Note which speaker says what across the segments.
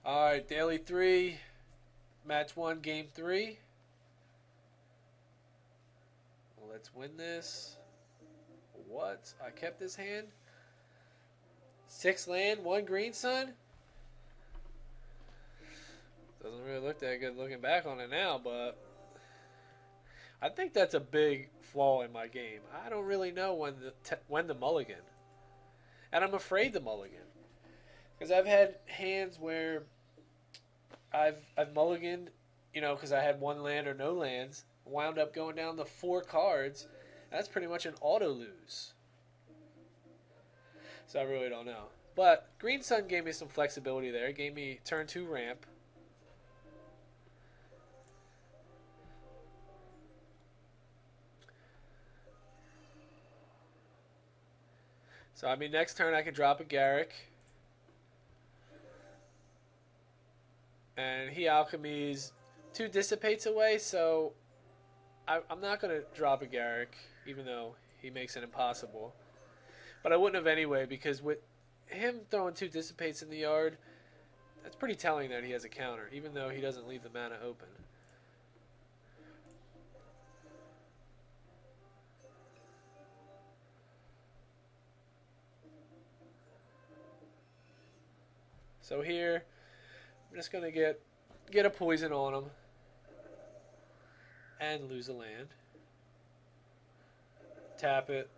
Speaker 1: Alright, Daily 3, Match 1, Game 3. Let's win this. What? I kept this hand? 6 land, 1 green, son? Doesn't really look that good looking back on it now, but I think that's a big flaw in my game. I don't really know when the mulligan. And I'm afraid to mulligan. Because I've had hands where I've mulliganed, because I had 1 land or no lands, wound up going down to 4 cards. That's pretty much an auto lose. So I really don't know. But Green Sun gave me some flexibility there. It gave me turn 2 ramp. So I mean, next turn I can drop a Garrick. And he alchemies 2 dissipates away, so I'm not going to drop a Garrick, even though he makes it impossible. But I wouldn't have anyway, because with him throwing 2 dissipates in the yard, that's pretty telling that he has a counter, even though he doesn't leave the mana open. So here, I'm just going to get a poison on him and lose a land. Tap it,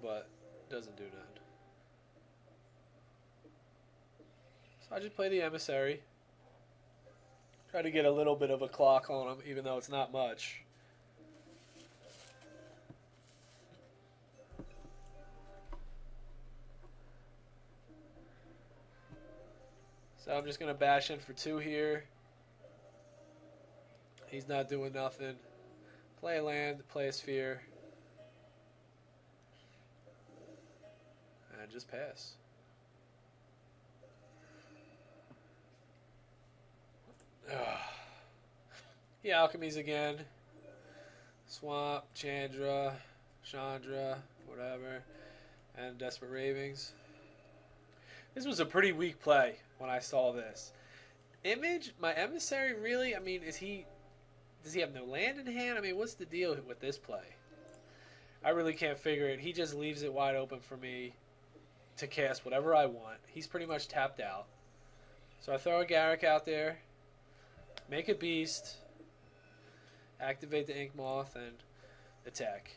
Speaker 1: but doesn't do nothing. So I just play the Emissary. Try to get a little bit of a clock on him, even though it's not much. So I'm just going to bash in for 2 here. He's not doing nothing. Play a land, play a sphere. And just pass. He alchemies again. Swamp, Chandra, whatever. And Desperate Ravings. This was a pretty weak play when I saw this. Image, my Emissary, really? I mean, does he have no land in hand? I mean, what's the deal with this play? I really can't figure it. He just leaves it wide open for me to cast whatever I want. He's pretty much tapped out. So I throw a Garrick out there, make a beast, activate the Ink Moth, and attack.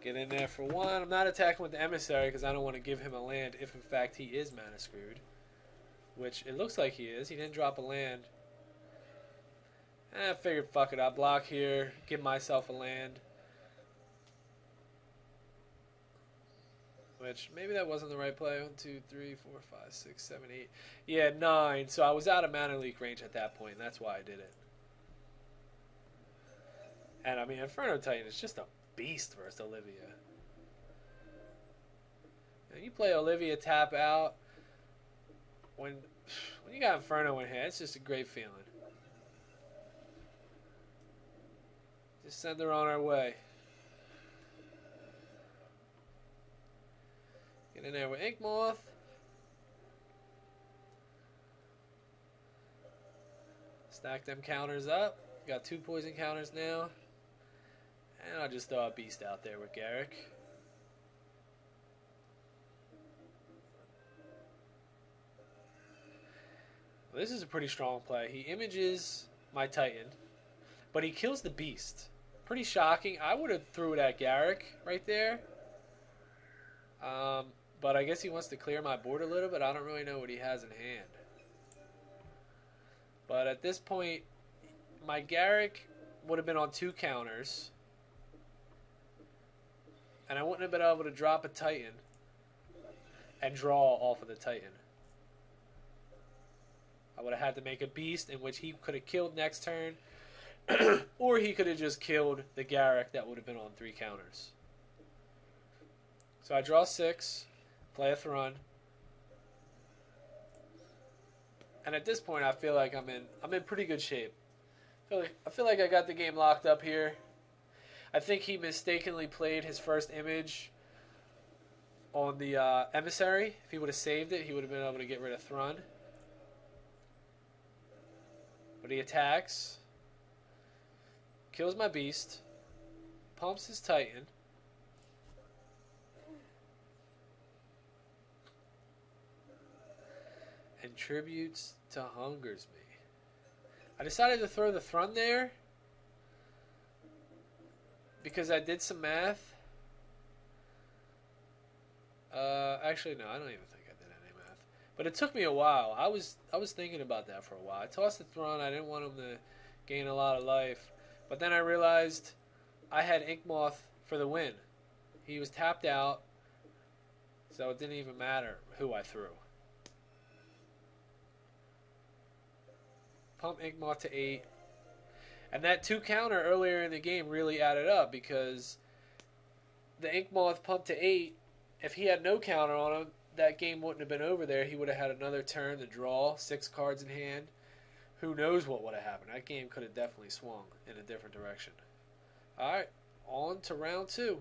Speaker 1: Get in there for 1. I'm not attacking with the Emissary because I don't want to give him a land if in fact he is mana screwed. Which it looks like he is. He didn't drop a land. I figured, fuck it, I'll block here, give myself a land. Which, maybe that wasn't the right play. 1, 2, 3, 4, 5, 6, 7, 8. Yeah, 9. So I was out of mana leak range at that point, and that's why I did it. And I mean, Inferno Titan is just a beast versus Olivia. And you play Olivia tap out. When you got Inferno in hand, it's just a great feeling. Just send her on our way. Get in there with Ink Moth. Stack them counters up. Got 2 poison counters now. And I'll just throw a beast out there with Garrick. Well, this is a pretty strong play. He images my Titan, but he kills the beast. Pretty shocking. I would have threw it at Garrick right there. But I guess he wants to clear my board a little bit. I don't really know what he has in hand. But at this point, my Garrick would have been on 2 counters. And I wouldn't have been able to drop a Titan and draw off of the Titan. I would have had to make a beast in which he could have killed next turn. Or he could have just killed the Garrick that would have been on 3 counters. So I draw 6, play a Thrun. And at this point I feel like I'm in pretty good shape. I feel like I got the game locked up here. I think he mistakenly played his first image on the emissary. If he would have saved it, he would have been able to get rid of Thrun. But he attacks. Kills my beast. Pumps his Titan. And tributes to Hungers me. I decided to throw the Thrun there because I did some math. Actually, no, I don't even think I did any math. But it took me a while. I was thinking about that for a while. I tossed the Thrun. I didn't want him to gain a lot of life. But then I realized I had Inkmoth for the win. He was tapped out, so it didn't even matter who I threw. Pump Inkmoth to 8. And that 2 counter earlier in the game really added up because the Inkmoth pumped to 8. If he had no counter on him, that game wouldn't have been over there. He would have had another turn to draw, 6 cards in hand. Who knows what would have happened. That game could have definitely swung in a different direction. Alright, on to round 2.